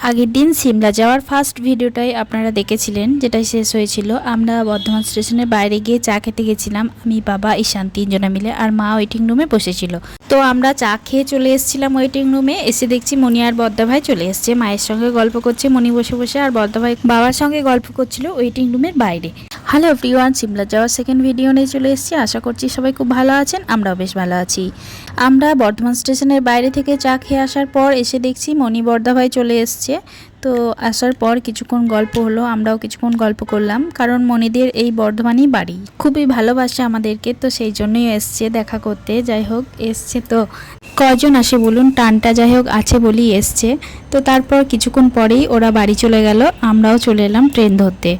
আগের দিন সিমলা যাওয়ার ফার্স্ট ভিডিওটাই আপনারা দেখেছিলেন, যেটাই শেষ হয়েছিল। আমরা বর্ধমান স্টেশনের বাইরে গিয়ে চা খেতে গেছিলাম, আমি, বাবা, ঈশান তিনজনে মিলে। আর মা ওয়েটিং রুমে বসেছিল। তো আমরা চা খেয়ে চলে এসেছিলাম ওয়েটিং রুমে। এসে দেখছি মনি আর বদ্দা ভাই চলে এসছে। মায়ের সঙ্গে গল্প করছে মনি বসে বসে, আর বদ্দা ভাই বাবার সঙ্গে গল্প করছিল ওয়েটিং রুমের বাইরে। হ্যালো এভরিওয়ান, সিমলা যাওয়ার সেকেন্ড ভিডিও নিয়ে চলে এসেছি। আশা করছি সবাই খুব ভালো আছেন, আমরাও বেশ ভালো আছি। আমরা বর্ধমান স্টেশনের বাইরে থেকে চা খেয়ে আসার পর এসে দেখছি মনি বর্দা ভাই চলে এসছে। তো আসার পর কিছুক্ষণ গল্প হলো, আমরাও কিছুক্ষণ গল্প করলাম, কারণ মনিদের এই বর্ধমানই বাড়ি, খুবই ভালোবাসে আমাদেরকে, তো সেই জন্যই এসছে দেখা করতে। যাই হোক, এসছে তো কয়জন আসে বলুন, টানটা যাই হোক আছে বলেই এসছে। তো তারপর কিছুক্ষণ পরেই ওরা বাড়ি চলে গেল, আমরাও চলে এলাম ট্রেন ধরতে।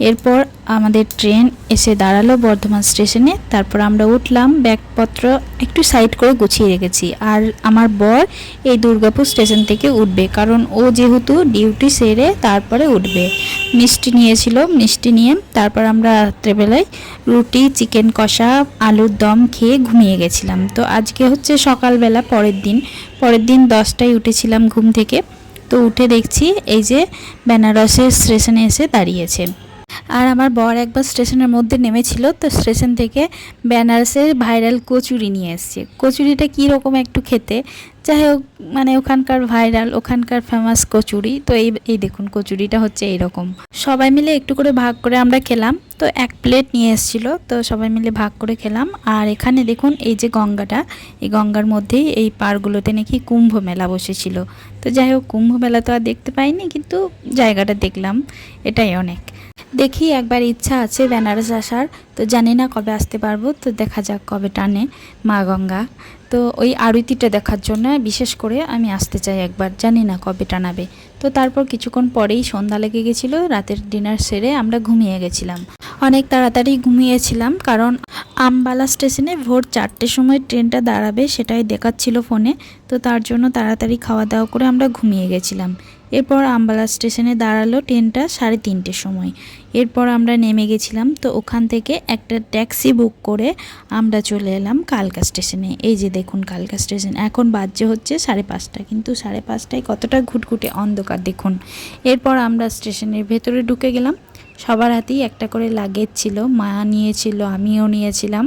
এরপর আমাদের ট্রেন এসে দাঁড়ালো বর্ধমান স্টেশনে। তারপর আমরা উঠলাম, ব্যাগপত্র একটু সাইড করে গুছিয়ে রেখেছি। আর আমার বর এই দুর্গাপুর স্টেশন থেকে উঠবে, কারণ ও যেহেতু ডিউটি সেরে তারপরে উঠবে। মিষ্টি নিয়েছিল, মিষ্টি নিয়ে তারপর আমরা রাত্রেবেলায় রুটি, চিকেন কষা, আলুর দম খেয়ে ঘুমিয়ে গেছিলাম। তো আজকে হচ্ছে সকালবেলা, পরের দিন 10টায় উঠেছিলাম ঘুম থেকে। তো উঠে দেখছি এই যে বেনারসের স্টেশনে এসে দাঁড়িয়েছে। আর আমার বর একবার স্টেশনের মধ্যে নেমেছিল, তো স্টেশন থেকে বেনারসের ভাইরাল কচুরি নিয়ে এসছে। কচুরিটা কীরকম একটু খেতে, যাই হোক, মানে ওখানকার ভাইরাল, ওখানকার ফেমাস কচুরি। তো এই দেখুন কচুরিটা হচ্ছে এইরকম। সবাই মিলে একটু করে ভাগ করে আমরা খেলাম। তো এক প্লেট নিয়ে এসেছিলো, তো সবাই মিলে ভাগ করে খেলাম। আর এখানে দেখুন এই যে গঙ্গাটা, এই গঙ্গার মধ্যেই এই পাড়গুলোতে নাকি কুম্ভ মেলা বসেছিল। তো যাই হোক, কুম্ভ মেলা তো আর দেখতে পাইনি, কিন্তু জায়গাটা দেখলাম, এটাই অনেক। দেখি একবার ইচ্ছা আছে বেনারস আসার, তো জানি না কবে আসতে পারবো। তো দেখা যাক কবে টানে মা গঙ্গা। তো ওই আরতিটা দেখার জন্য বিশেষ করে আমি আসতে চাই একবার, জানি না কবে টানাবে। তো তারপর কিছুক্ষণ পরেই সন্ধ্যা লেগে গেছিলো, রাতের ডিনার সেরে আমরা ঘুমিয়ে গেছিলাম। অনেক তাড়াতাড়ি ঘুমিয়েছিলাম, কারণ আমবালা স্টেশনে ভোর 4টের সময় ট্রেনটা দাঁড়াবে, সেটাই দেখাচ্ছিল ফোনে। তো তার জন্য তাড়াতাড়ি খাওয়া দাওয়া করে আমরা ঘুমিয়ে গেছিলাম। এরপর আমবালা স্টেশনে দাঁড়ালো ট্রেনটা 3:30টের সময়। এরপর আমরা নেমে গেছিলাম। তো ওখান থেকে একটা ট্যাক্সি বুক করে আমরা চলে এলাম কালকা স্টেশনে। এই যে দেখুন কালকা স্টেশন, এখন বাজে হচ্ছে 5:30, কিন্তু 5:30টায় কতটা ঘুটঘুটে অন্ধকার দেখুন। এরপর আমরা স্টেশনের ভেতরে ঢুকে গেলাম। সবার হাতেই একটা করে লাগেজ ছিল, মা নিয়েছিল, আমিও নিয়েছিলাম,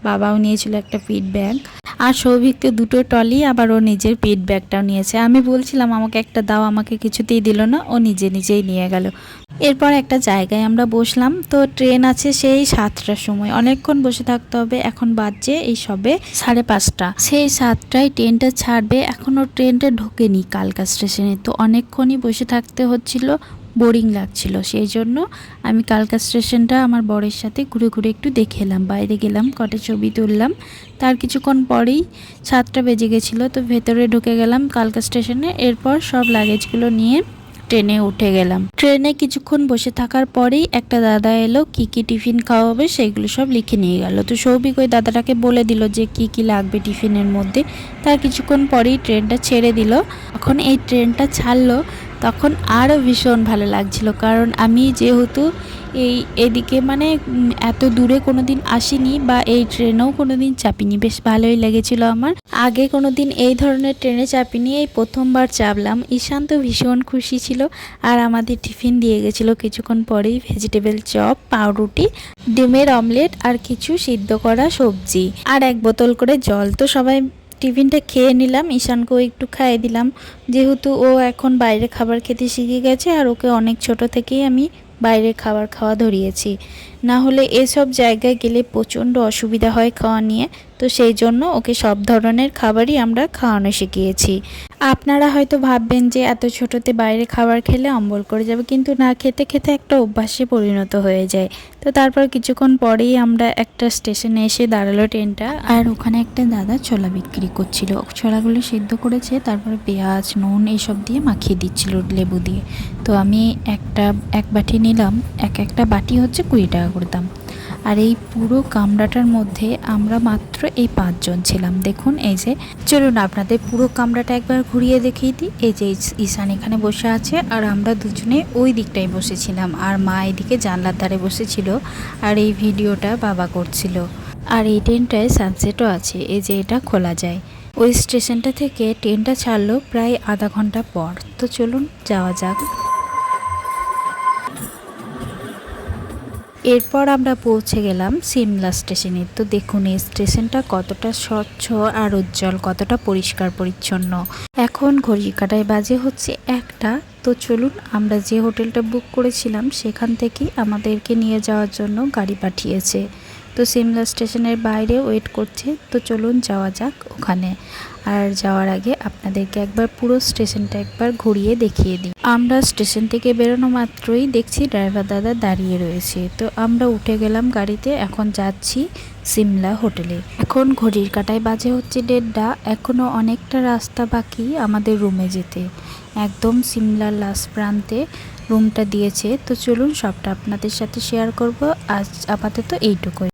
বাবাও নিয়েছিল একটা পিঠ ব্যাগ, আর সৌভিককে 2টো ট্রলি, আবার ও নিজের পিঠ ব্যাগটাও নিয়েছে। আমি বলছিলাম আমাকে একটা দাও, আমাকে কিছুতেই দিল না, ও নিজেই নিয়ে গেল। এরপর একটা জায়গায় আমরা বসলাম। তো ট্রেন আছে সেই 7টার সময়, অনেকক্ষণ বসে থাকতে হবে। এখন বাজছে এই সবে 5:30, সেই 7টায় ট্রেনটা ছাড়বে, এখনও ট্রেনটা ঢোকেনি কালকা স্টেশনে। তো অনেকক্ষণই বসে থাকতে হচ্ছিল, বোরিং লাগছিল। সেই জন্য আমি কালকা স্টেশনটা আমার বরের সাথে ঘুরে ঘুরে একটু দেখে এলাম, বাইরে গেলাম, কটা ছবি তুললাম। তার কিছুক্ষণ পরেই 7টা বেজে গেছিলো। তো ভেতরে ঢুকে গেলাম কালকা স্টেশনে। এরপর সব লাগেজগুলো নিয়ে ট্রেনে উঠে গেলাম। ট্রেনে কিছুক্ষণ বসে থাকার পরেই একটা দাদা এলো, কি কি টিফিন খাওয়া হবে সেগুলো সব লিখে নিয়ে গেল। তো সৌভিক ওই দাদাটাকে বলে দিল যে কি কি লাগবে টিফিনের মধ্যে। তার কিছুক্ষণ পরেই ট্রেনটা ছেড়ে দিল। এখন এই ট্রেনটা ছাড়লো, তখন আরও ভীষণ ভালো লাগছিল, কারণ আমি যেহেতু এদিকে মানে এত দূরে কোনো দিন আসিনি, বা এই ট্রেনেও কোনো দিন চাপিনি, বেশ ভালোই লেগেছিল আমার। আগে কোনো দিন এই ধরনের ট্রেনে চাপিনি, এই প্রথমবার চাপলাম। ঈশান তো ভীষণ খুশি ছিল। আর আমাদের টিফিন দিয়ে গেছিলো কিছুক্ষণ পরেই, ভেজিটেবল চপ, পাউরুটি, ডিমের অমলেট, আর কিছু সিদ্ধ করা সবজি, আর 1 বোতল করে জল। তো সবাই টিফিনটা খেয়ে নিলাম, ঈশানকেও একটু খাইয়ে দিলাম, যেহেতু ও এখন বাইরে খাবার খেতে শিখে গেছে। আর ওকে অনেক ছোট থেকেই আমি বাইরের খাবার খাওয়া ধরিয়েছি, না হলে এসব জায়গায় গেলে প্রচণ্ড অসুবিধা হয় খাওয়া নিয়ে। তো সেই জন্য ওকে সব ধরনের খাবারই আমরা খাওয়ানো শিখিয়েছি। আপনারা হয়তো ভাববেন যে এত ছোটোতে বাইরে খাবার খেলে অম্বল করে যাবে, কিন্তু না, খেতে খেতে একটা অভ্যাসে পরিণত হয়ে যায়। তো তারপর কিছুক্ষণ পরেই আমরা একটা স্টেশনে এসে দাঁড়ালো ট্রেনটা, আর ওখানে একটা দাদা ছোলা বিক্রি করছিল। ছোলাগুলো সিদ্ধ করেছে, তারপরে পেঁয়াজ, নুন এইসব দিয়ে মাখিয়ে দিচ্ছিল লেবু দিয়ে। তো আমি এক বাটি নিলাম, একটা বাটি হচ্ছে 20 টাকা করে দাম। আর এই পুরো কামরাটার মধ্যে আমরা মাত্র এই 5 জন ছিলাম। দেখুন এই যে, চলুন আপনাদের পুরো কামরাটা একবার ঘুরিয়ে দেখিয়ে দিই। এই যে ঈশান এখানে বসে আছে, আর আমরা দুজনে ওই দিকটায় বসেছিলাম, আর মা এদিকে জানলার ধারে বসেছিল, আর এই ভিডিওটা বাবা করছিল। আর এই ট্রেনটায় সানসেটও আছে, এই যে এটা খোলা যায়। ওই স্টেশনটা থেকে ট্রেনটা ছাড়লো প্রায় আধা ঘন্টা পর। তো চলুন যাওয়া যাক। এরপর আমরা পৌঁছে গেলাম সিমলা স্টেশনে। তো দেখুন এই স্টেশনটা কতটা স্বচ্ছ আর উজ্জ্বল, কতটা পরিষ্কার পরিচ্ছন্ন। এখন ঘড়ির কাঁটায় বাজে হচ্ছে 1টা। তো চলুন, আমরা যে হোটেলটা বুক করেছিলাম সেখান থেকেই আমাদেরকে নিয়ে যাওয়ার জন্য গাড়ি পাঠিয়েছে। তো সিমলা স্টেশনের বাইরে ওয়েট করছে। তো চলুন যাওয়া যাক ওখানে। আর যাওয়ার আগে আপনাদেরকে একবার পুরো স্টেশনটা একবার ঘুরিয়ে দেখিয়ে দিই। আমরা স্টেশন থেকে বেরোনো মাত্রই দেখছি ড্রাইভার দাদা দাঁড়িয়ে রয়েছে। তো আমরা উঠে গেলাম গাড়িতে, এখন যাচ্ছি সিমলা হোটেলে। এখন ঘড়ির কাঁটায় বাজে হচ্ছে 1:30। এখনও অনেকটা রাস্তা বাকি আমাদের রুমে যেতে। একদম সিমলার লাস্ট প্রান্তে রুমটা দিয়েছে। তো চলুন সবটা আপনাদের সাথে শেয়ার করব। আজ আপাতত এইটুকুই।